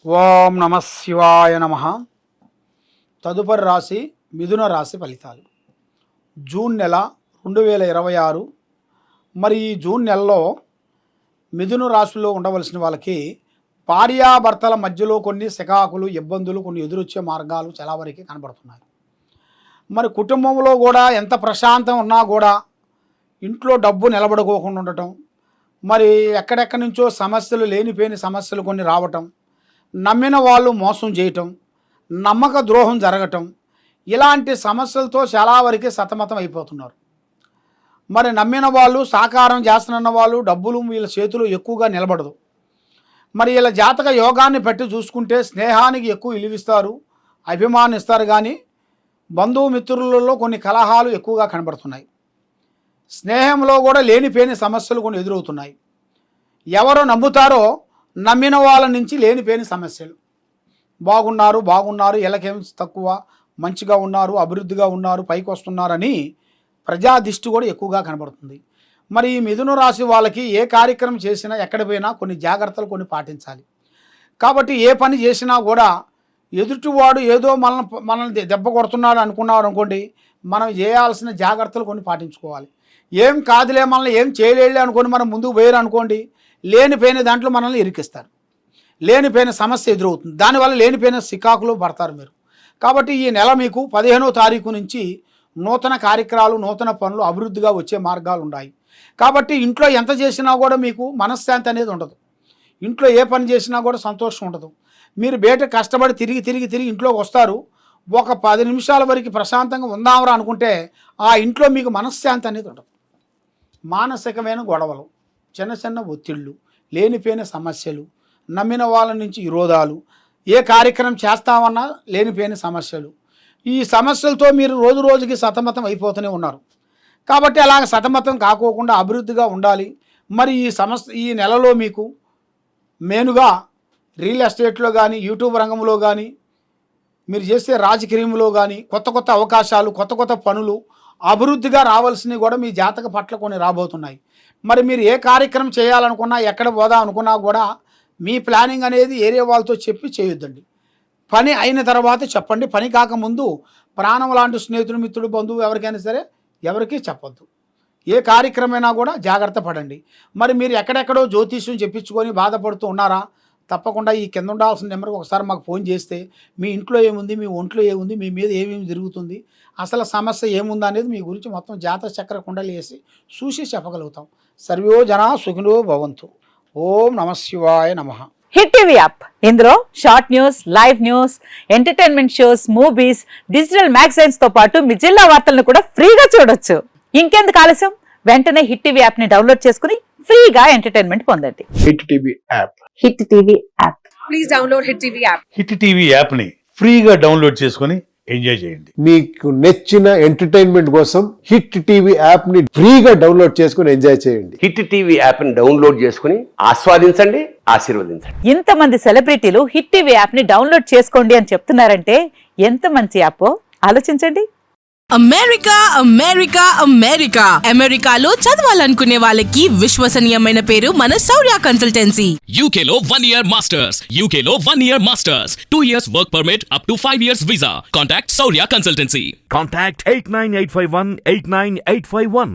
ఓం నమ శివాయ నమ. తదుపరి రాశి మిథున రాశి ఫలితాలు. జూన్ నెల 2026. మరి ఈ జూన్ నెలలో మిథున రాశిలో ఉండవలసిన వాళ్ళకి భార్యాభర్తల మధ్యలో కొన్ని సికాకులు, ఇబ్బందులు, కొన్ని ఎదురొచ్చే మార్గాలు చాలా వరకు కనబడుతున్నాయి. మరి కుటుంబంలో కూడా ఎంత ప్రశాంతం ఉన్నా కూడా ఇంట్లో డబ్బు నిలబడుకోకుండా ఉండటం, మరి ఎక్కడెక్కడి నుంచో సమస్యలు, లేనిపోయిన సమస్యలు కొన్ని రావటం, నమ్మిన వాళ్ళు మోసం చేయటం, నమ్మక ద్రోహం జరగటం, ఇలాంటి సమస్యలతో చాలా వరకే సతమతం అయిపోతున్నారు. మరి నమ్మిన వాళ్ళు, సాకారం చేస్తున్న వాళ్ళు డబ్బులు వీళ్ళ చేతులు ఎక్కువగా నిలబడదు. మరి వీళ్ళ జాతక యోగాన్ని బట్టి చూసుకుంటే స్నేహానికి ఎక్కువ విలువిస్తారు, అభిమానిస్తారు. కానీ బంధుమిత్రులలో కొన్ని కలహాలు ఎక్కువగా కనబడుతున్నాయి. స్నేహంలో కూడా లేనిపోయిన సమస్యలు కొన్ని ఎదురవుతున్నాయి. ఎవరో నమ్ముతారో నమ్మిన వాళ్ళ నుంచి లేనిపోయిన సమస్యలు. బాగున్నారు, వీళ్ళకేం తక్కువ, మంచిగా ఉన్నారు, అభివృద్ధిగా ఉన్నారు, పైకి వస్తున్నారని ప్రజా దిష్టి కూడా ఎక్కువగా కనబడుతుంది. మరి ఈ మిథున రాశి వాళ్ళకి ఏ కార్యక్రమం చేసినా, ఎక్కడ పోయినా కొన్ని జాగ్రత్తలు కొన్ని పాటించాలి. కాబట్టి ఏ పని చేసినా కూడా ఎదుటివాడు ఏదో మనల్ని దెబ్బ కొడుతున్నాడు అనుకున్నారు అనుకోండి, మనం చేయాల్సిన జాగ్రత్తలు కొన్ని పాటించుకోవాలి. ఏం కాదులే, మనల్ని ఏం చేయలేదులే అనుకొని మనం ముందుకు పోయారు అనుకోండి, లేనిపోయిన దాంట్లో మనల్ని ఇరికిస్తారు, లేనిపోయిన సమస్య ఎదురవుతుంది. దానివల్ల లేనిపోయిన సికాకులు పడతారు మీరు. కాబట్టి ఈ నెల మీకు 15వ తారీఖు నుంచి నూతన కార్యక్రమాలు, నూతన పనులు, అభివృద్ధిగా వచ్చే మార్గాలు ఉన్నాయి. కాబట్టి ఇంట్లో ఎంత చేసినా కూడా మీకు మనశ్శాంతి అనేది ఉండదు. ఇంట్లో ఏ పని చేసినా కూడా సంతోషం ఉండదు. మీరు బయట కష్టపడి తిరిగి ఇంట్లోకి వస్తారు, ఒక 10 నిమిషాల వరకు ప్రశాంతంగా ఉందామరా అనుకుంటే ఆ ఇంట్లో మీకు మనశ్శాంతి అనేది ఉండదు. మానసికమైన గొడవలు, చిన్న ఒత్తిళ్ళు, లేనిపోయిన సమస్యలు, నమ్మిన వాళ్ళ నుంచి విరోధాలు, ఏ కార్యక్రమం చేస్తామన్నా లేనిపోయిన సమస్యలు. ఈ సమస్యలతో మీరు రోజు రోజుకి సతమతం అయిపోతూనే ఉన్నారు. కాబట్టి అలాగ సతమతం కాకోకుండా అభివృద్ధిగా ఉండాలి. మరి ఈ నెలలో మీకు మెయిన్గా రియల్ ఎస్టేట్లో కానీ, యూట్యూబ్ రంగంలో కానీ, మీరు చేసే రాజకీయంలో కానీ కొత్త అవకాశాలు, కొత్త పనులు, అభివృద్ధిగా రావాల్సినవి కూడా మీ జాతక పట్ల కొన్ని రాబోతున్నాయి. మరి మీరు ఏ కార్యక్రమం చేయాలనుకున్నా, ఎక్కడ పోదాం అనుకున్నా కూడా మీ ప్లానింగ్ అనేది ఏరియా వాళ్ళతో చెప్పి చేయొద్దండి. పని అయిన తర్వాత చెప్పండి. పని కాకముందు ప్రాణం లాంటి స్నేహితుడు, మిత్రుడు, బంధువు ఎవరికైనా సరే ఎవరికీ చెప్పొద్దు. ఏ కార్యక్రమైనా కూడా జాగ్రత్త పడండి. మరి మీరు ఎక్కడెక్కడో జ్యోతిష్యం చెప్పించుకొని బాధపడుతూ ఉన్నారా? తప్పకుండా ఈ కింద ఉండాల్సిన నెంబర్కి ఒకసారి మాకు ఫోన్ చేస్తే మీ ఇంట్లో ఏముంది, మీ ఒంట్లో ఏముంది, మీ మీద ఏమేమి జరుగుతుంది, అసలు సమస్య ఏముంది అనేది మీ గురించి మొత్తం జాతక చక్ర కుండలు వేసి చూసి చెప్పగలుగుతాం. సర్వో జనా సుఖినో భవంతు. ఓం నమ శివాయ నమః. హిట్ టీవీ యాప్, ఇందులో short news, live news, entertainment shows, movies, digital magazines తో పాటు మీ జిల్లా వార్తలను కూడా ఫ్రీగా చూడొచ్చు. ఇంకెందుకు ఆలస్యం, వెంటనే హిట్ టీవీ యాప్ ని డౌన్లోడ్ చేసుకుని ఫ్రీగా ఎంటర్టైన్మెంట్ పొందండి. Hit TV app. Hit TV app. Please download hit TV app. Hit TV app ని ఫ్రీగా డౌన్లోడ్ చేసుకుని ఎంజాయ్ చేయండి. మీకు నచ్చిన ఎంటర్టైన్మెంట్ కోసం హిట్ టీవీ యాప్ ని ఫ్రీగా డౌన్లోడ్ చేసుకుని ఎంజాయ్ చేయండి. హిట్ టీవీ యాప్ ని డౌన్లోడ్ చేసుకుని ఆస్వాదించండి, ఆశీర్వదించండి. ఇంతమంది సెలబ్రిటీలు హిట్ టీవీ యాప్ ని డౌన్లోడ్ చేసుకోండి అని చెప్తున్నారంటే ఎంత మంచి యాప్ ఆలోచించండి. అమెరికాలో చదవాలనుకునే వాళ్ళకి విశ్వసనీయమైన పేరు మన శౌర్య కన్సల్టెన్సీ. UK లో 1 year masters, UK లో 1 year masters, 2 years work permit up to 5 years visa. Contact Saurya Consultancy. Contact 89851 89851.